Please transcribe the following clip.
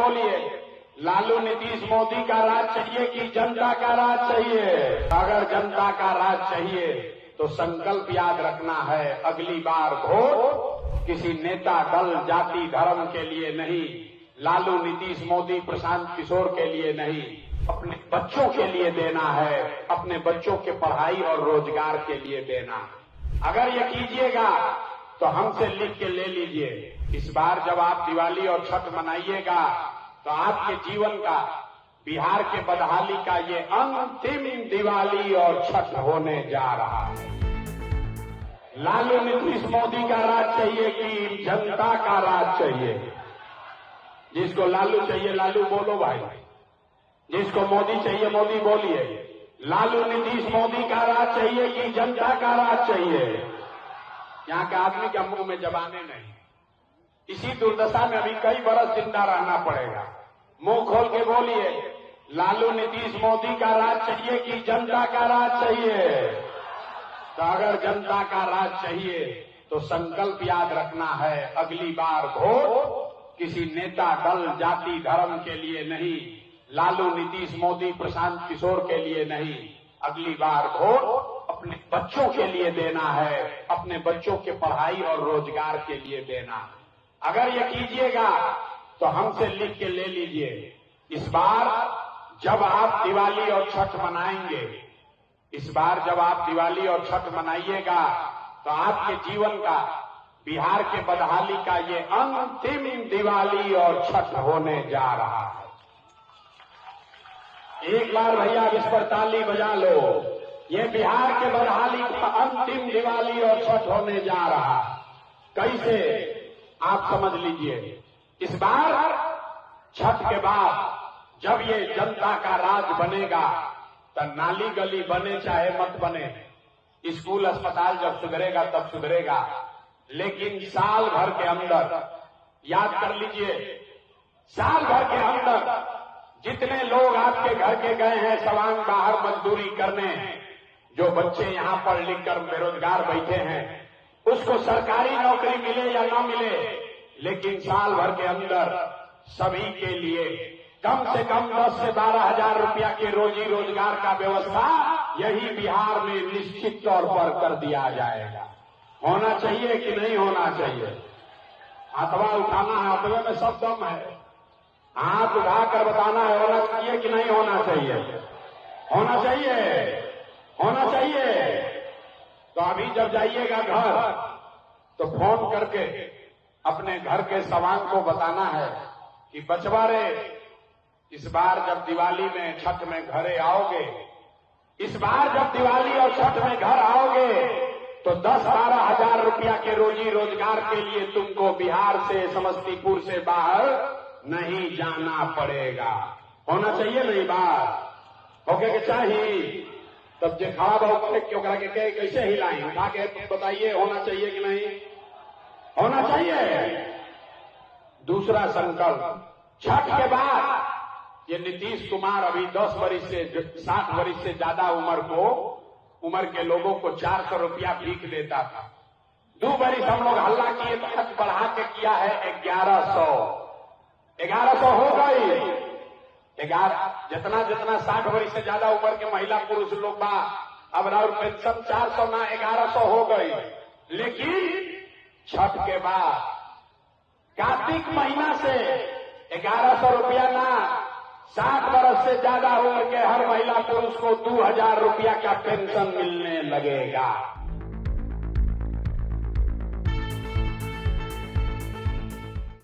बोलिए, लालू नीतीश मोदी का राज चाहिए कि जनता का राज चाहिए? अगर जनता का राज चाहिए तो संकल्प याद रखना है, अगली बार वोट किसी नेता, दल, जाति, धर्म के लिए नहीं, लालू नीतीश मोदी प्रशांत किशोर के लिए नहीं, अपने बच्चों के लिए देना है, अपने बच्चों के पढ़ाई और रोजगार के लिए देना। अगर ये कीजिएगा तो हमसे लिख के ले लीजिए, इस बार जब आप दिवाली और छठ मनाइएगा तो आपके जीवन का, बिहार के बदहाली का ये अंतिम दिवाली और छठ होने जा रहा है। लालू नीतीश मोदी का राज चाहिए कि जनता का राज चाहिए? जिसको लालू चाहिए लालू बोलो भाई, जिसको मोदी चाहिए मोदी बोलिए। लालू नीतीश मोदी का राज चाहिए कि जनता का राज चाहिए? यहाँ के आदमी के मुंह में जबाने नहीं। इसी दुर्दशा में अभी कई बरस जिंदा रहना पड़ेगा। मुंह खोल के बोलिए, लालू नीतीश मोदी का राज चाहिए कि जनता का राज चाहिए? तो अगर जनता का राज चाहिए तो संकल्प याद रखना है, अगली बार वोट किसी नेता, दल, जाति, धर्म के लिए नहीं, लालू नीतीश मोदी प्रशांत किशोर के लिए नहीं, अगली बार वोट अपने बच्चों के लिए देना है, अपने बच्चों के पढ़ाई और रोजगार के लिए देना। अगर ये कीजिएगा तो हमसे लिख के ले लीजिए, इस बार जब आप दिवाली और छठ मनाएंगे, इस बार जब आप दिवाली और छठ मनाइएगा तो आपके जीवन का, बिहार के बदहाली का ये अंतिम दिवाली और छठ होने जा रहा है। एक बार भैया इस पर ताली बजा लो, ये बिहार के बदहाली का अंतिम दिवाली और छठ होने जा रहा है। कैसे आप समझ लीजिए, इस बार छठ के बाद जब ये जनता का राज बनेगा तो नाली गली बने चाहे मत बने, स्कूल अस्पताल जब सुधरेगा तब सुधरेगा, लेकिन साल भर के अंदर, याद कर लीजिए, साल भर के अंदर जितने लोग आपके घर के गए हैं सवांग बाहर मजदूरी करने, जो बच्चे यहां पढ़ लिख कर बेरोजगार बैठे हैं, उसको सरकारी नौकरी मिले या न मिले, लेकिन साल भर के अंदर सभी के लिए कम से कम 10 से 12 हजार रुपया के रोजी रोजगार का व्यवस्था यही बिहार में निश्चित तौर पर कर दिया जाएगा। होना चाहिए कि नहीं होना चाहिए? हाथवा उठाना है, हाथवे में सब दम है, हाथ उठाकर बताना है, होना चाहिए कि नहीं होना चाहिए? होना चाहिए, होना चाहिए। तो अभी जब जाइएगा घर तो फोन करके अपने घर के सवांग को बताना है कि बचवा रे, इस बार जब दिवाली में छठ में घरे आओगे, इस बार जब दिवाली और छठ में घर आओगे तो 10-12 हजार रुपया के रोजी रोजगार के लिए तुमको बिहार से, समस्तीपुर से बाहर नहीं जाना पड़ेगा। होना चाहिए नहीं बात? होके के चाहिए? तब जो खड़ा भाव क्यों करा के कैसे हिलाई उठा के बताइए, होना चाहिए कि नहीं? होना चाहिए। दूसरा संकल्प, छठ के बाद ये नीतीश कुमार अभी 10 वर्ष से 60 वर्ष से ज्यादा उम्र के लोगों को 400 रुपया भीख देता था। 2 वर्ष हम लोग हल्ला किए तो खर्च बढ़ा के किया है 1100 हो गई। जितना 60 वर्ष से ज्यादा उम्र के महिला पुरुष लोग बा, अब और पेंशन 400 ना 1100 हो गई। लेकिन छठ के बाद कार्तिक महीना से 1100 रुपया ना, 60 वर्ष से ज्यादा उम्र के हर महिला पुरुष को 2000 रुपया का पेंशन मिलने लगेगा।